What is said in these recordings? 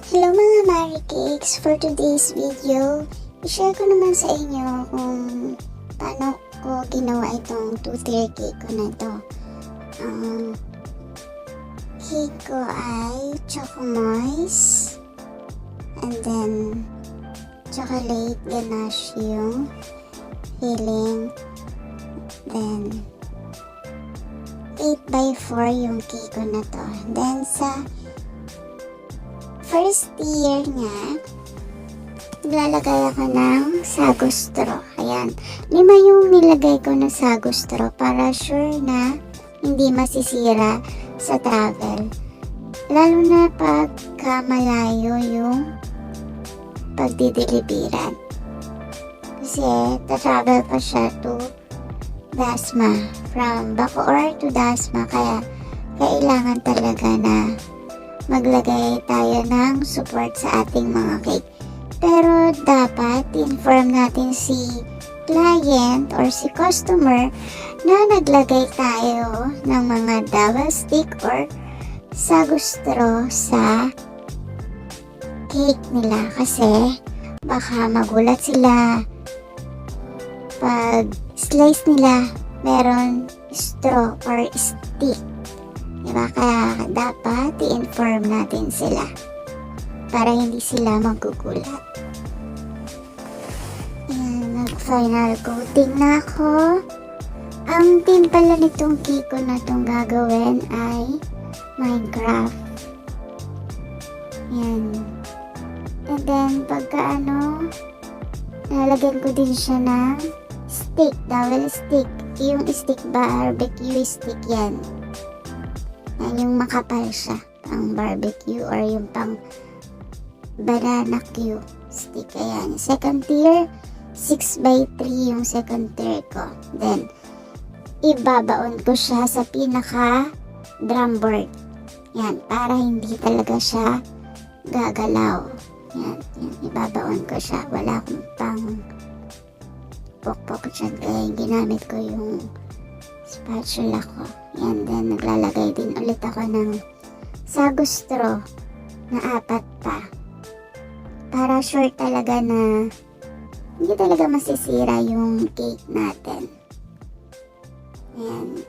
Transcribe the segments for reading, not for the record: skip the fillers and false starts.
Hello mga Mari Cakes! For today's video, i-share ko naman sa inyo kung paano ko ginawa itong 2-tier cake ko na ito. Ang cake ko ay chocomoise and then chocolate ganache yung filling, then 8x4 yung cake ko na to. Then sa first tier niya, naglalagay ako ng sago straw. Ayan. 5 yung nilagay ko na sago straw para sure na hindi masisira sa travel. Lalo na pagka malayo yung pagdideliveran. Kasi travel pa siya to Dasma. From Bacoor to Dasma. Kaya kailangan talaga na maglagay tayo ng support sa ating mga cake. Pero dapat inform natin si client or si customer na naglagay tayo ng mga double stick or sago straw sa cake nila. Kasi baka magulat sila pag slice nila meron straw or stick. Diba? Kaya dapat i-inform natin sila para hindi sila magugulat. Ayan, nag-final coating na ako. Ang theme pala nitong cake ko na itong gagawin ay Minecraft. Ayan. And then, pagka lalagyan ko din siya ng stick, double stick. Yung stick barbecue stick yan. Yan yung makapal siya, pang barbecue or yung pang banana Q stick. Ayan, second tier 6x3 yung second tier ko. Then ibabaon ko siya sa pinaka drum board. Yan, para hindi talaga siya gagalaw. Yan, ibabaon ko siya. Wala akong pang pokpok dyan, kaya ginamit ko yung spatula ko. Yan, then naglalagay din ulit ako ng sago straw na 4 pa. Para sure talaga na hindi talaga masisira yung cake natin. Yan.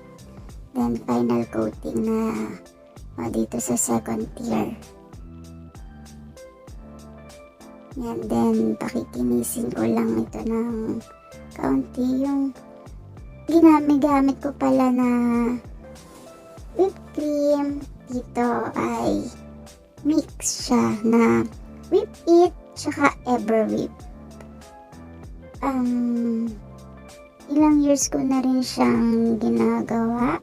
Then final coating na dito sa second tier. Yan, then pakikinisin ko lang ito ng kaunti. Yung ginamit ko pala na whipped cream dito ay mix siya na whip it tsaka ever whip. Ilang years ko na rin siyang ginagawa,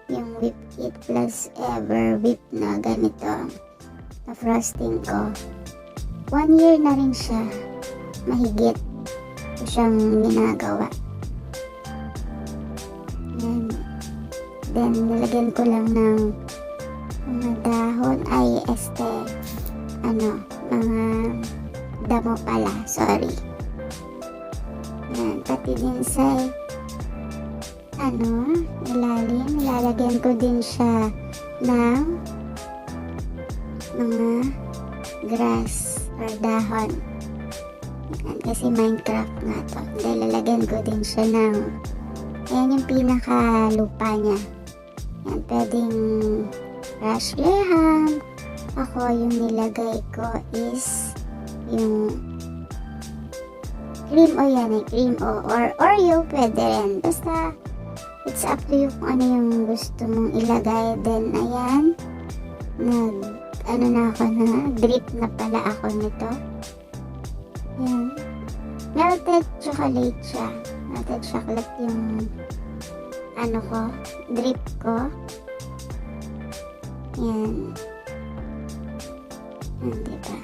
yung whip it plus ever whip na ganito na frosting ko. 1 year na rin siya mahigit ko siyang ginagawa. Then, nilagyan ko lang ng mga dahon, mga damo pala, sorry. Yan, pati din sa, ilalim, nilalagyan ko din siya ng mga grass or dahon. Yan, kasi Minecraft nga to. Dahil lalagyan ko din siya ng, ayan yung pinaka lupa niya. Yan, pwedeng raspberry ham. Ako, yung nilagay ko is yung cream o yan ay cream o or Oreo, pwede rin. Basta, it's up to you kung ano yung gusto mong ilagay. Then, ayan, drip na pala ako nito. Ayan. Melted chocolate siya. Melted chocolate yung drip ko. Yan. Diba?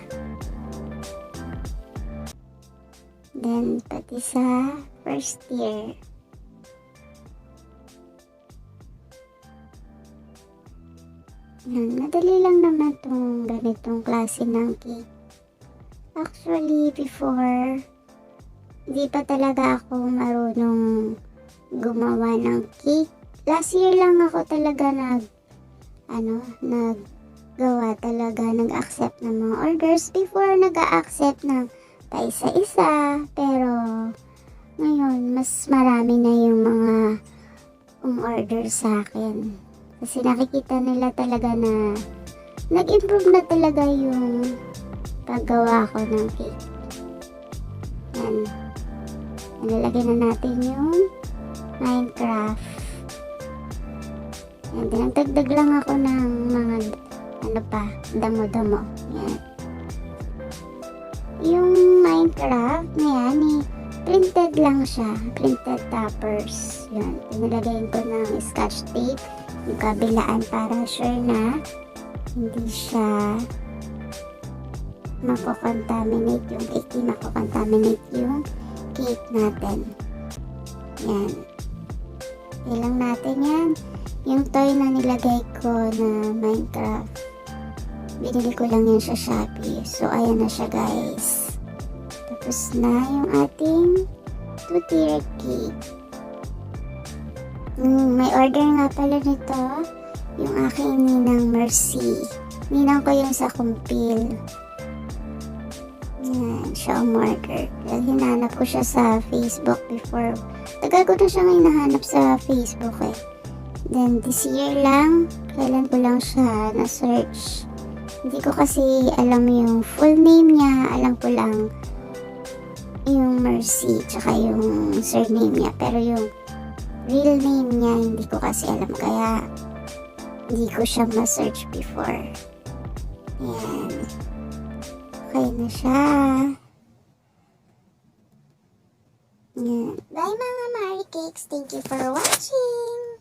Then, pati sa first tier. Yan. Madali lang naman itong ganitong klase ng cake. Actually, before, hindi pa talaga ako marunong gumawa ng cake. Last year lang ako talaga gawa talaga nag-accept ng mga orders. Before, nag-accept ng paisa-isa, pero ngayon, mas marami na yung mga order sa akin. Kasi nakikita nila talaga na nag-improve na talaga yung paggawa ko ng cake. Yan. Nalalagyan na natin yung Minecraft. Yan. Dinagdagdag lang ako ng mga damo-damo. Yan. Yung Minecraft na yan, printed lang siya. Printed toppers. Yan. Pinalagyan ko ng scotch tape yung kabilaan para sure na hindi siya mako-contaminate yung cake. Hindi mako-contaminate yung cake natin. Yan. Ilang natin yan. Yung toy na nilagay ko na Minecraft. Binili ko lang yan sa Shopee. So, ayan na siya guys. Tapos na yung ating 2-tier cake. May order nga pala nito. Yung aking ninang Mercy. Ninang ko yung sa kumpil. Yan, siya umorder. Hinanap ko siya sa Facebook before. Tagal ko na siya ngayon nahanap sa Facebook eh. Then this year lang, kailan ko lang siya na-search. Hindi ko kasi alam yung full name niya. Alam ko lang yung Mercy, tsaka yung surname niya. Pero yung real name niya, hindi ko kasi alam. Kaya, hindi ko siya ma-search before. Ayan. Okay na siya. Ayan. Bye mga Mari Cakes. Thank you for watching.